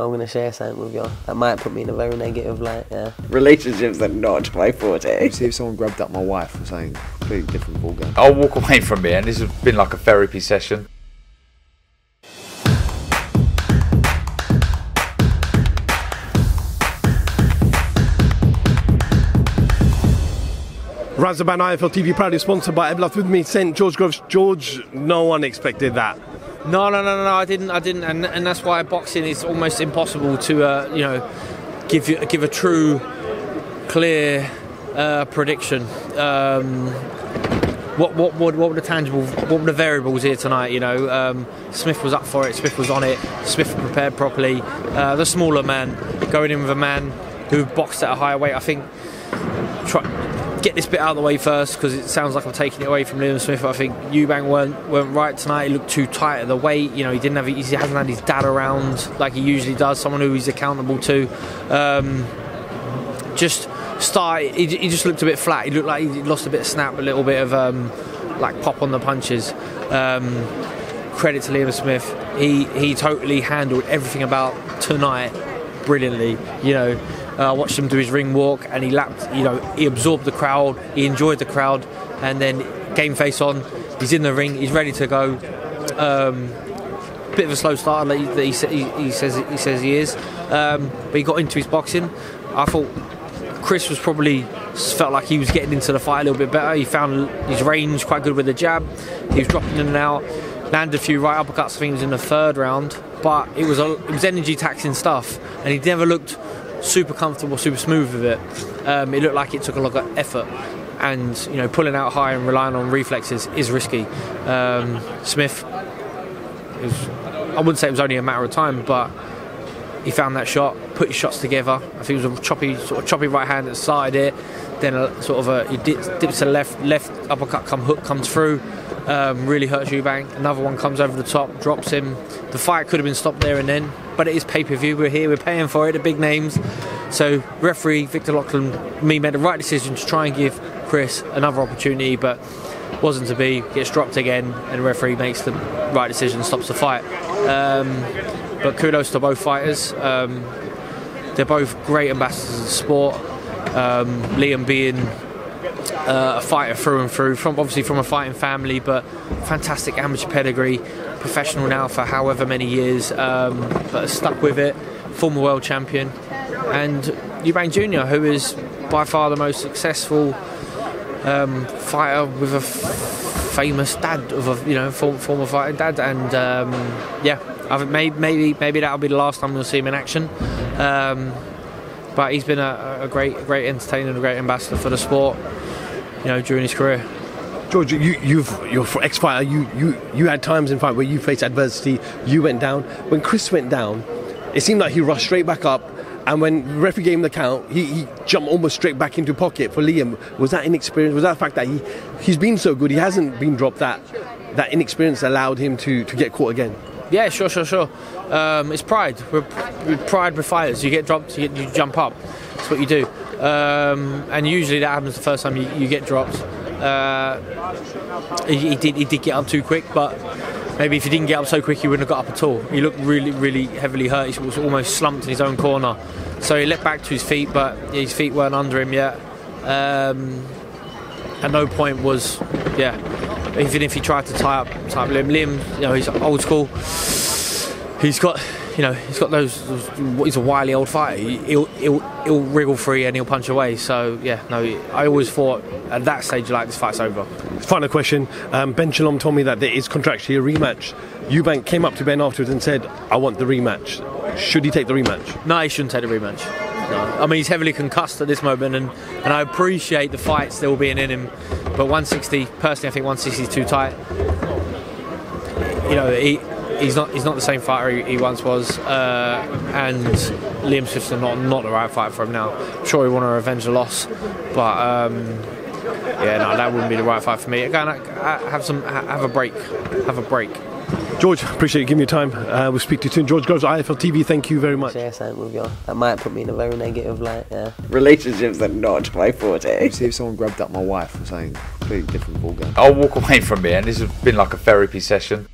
I'm going to share something with you. That might put me in a very negative light, yeah. Relationships are not my forte. See if someone grabbed up my wife or something, completely different ballgame. I'll walk away from it, and this has been like a therapy session. Razaban IFL TV proudly sponsored by Eblath. With me, St. George Groves. George, no one expected that. No, I didn't, and that's why boxing is almost impossible to, give a true, clear prediction. What were the variables here tonight? Smith was up for it. Smith was on it. Smith prepared properly. The smaller man going in with a man who boxed at a higher weight. I think get this bit out of the way first, because it sounds like I'm taking it away from Liam Smith. I think Eubank weren't right tonight. He looked too tight at the weight. He hasn't had his dad around like he usually does, someone who he's accountable to. He just looked a bit flat. He looked like he lost a bit of snap, a little bit of pop on the punches. Credit to Liam Smith. He totally handled everything about tonight brilliantly. I watched him do his ring walk, and he lapped. He absorbed the crowd. He enjoyed the crowd, and then game face on. He's in the ring. He's ready to go. Bit of a slow start that he says he is, but he got into his boxing. I thought Chris felt like he was getting into the fight a little bit better. He found his range quite good with the jab. He was dropping in and out, landed a few right uppercuts. I think it was in the third round, but it was energy taxing stuff, and he never looked super comfortable, super smooth with it. It looked like it took a lot of effort, and pulling out high and relying on reflexes is risky. Smith, I wouldn't say it was only a matter of time, but he found that shot, put his shots together. I think it was a choppy right hand that started it, then he dips to the left uppercut hook comes through, really hurts Eubank. Another one comes over the top, drops him. The fight could have been stopped there and then, but it is pay-per-view. We're here, we're paying for it, the big names. So referee Victor Lachlan made the right decision to try and give Chris another opportunity, but wasn't to be. Gets dropped again, and the referee makes the right decision, stops the fight. But kudos to both fighters. They're both great ambassadors of the sport. Liam being a fighter through and through, obviously from a fighting family, but fantastic amateur pedigree, professional now for however many years, but stuck with it, former world champion. And Eubank Jr., who is by far the most successful fighter with a famous dad, of a former fighting dad, and I think maybe that'll be the last time we'll see him in action. But he's been a great entertainer and a great ambassador for the sport, during his career. George, you're ex-fighter. You had times in fight where you faced adversity. You went down. When Chris went down, it seemed like he rushed straight back up. And when the referee gave him the count, he jumped almost straight back into pocket. For Liam, was that inexperience? Was that the fact that he's been so good, he hasn't been dropped, that inexperience allowed him to get caught again? Yeah, sure. It's pride. We're pride with fighters. You get dropped, you jump up. That's what you do. And usually that happens the first time you get dropped. He did get up too quick, but maybe if he didn't get up so quick, he wouldn't have got up at all. He looked really heavily hurt. He was almost slumped in his own corner. So he leapt back to his feet, but his feet weren't under him yet. At no point was, even if he tried to tie up Liam, he's old school. He's got those. He's a wily old fighter. He'll wriggle free and he'll punch away. So I always thought at that stage this fight's over. Final question. Ben Shalom told me that there is contractually a rematch. Eubank came up to Ben afterwards and said, "I want the rematch." Should he take the rematch? No, he shouldn't take the rematch. No. I mean, he's heavily concussed at this moment, and I appreciate the fight still being in him. But 160, personally, I think 160 is too tight. He's not the same fighter he once was, and Liam Smith's not the right fighter for him now. I'm sure he want to revenge the loss, but that wouldn't be the right fight for me. Again, have a break. George, appreciate you giving me your time. We'll speak to you soon. George Groves, IFL TV, thank you very much. Share something with you. That might put me in a very negative light, yeah. Relationships are not my forte. See if someone grabbed up my wife or something, completely different ballgame. I'll walk away from it, and this has been like a therapy session.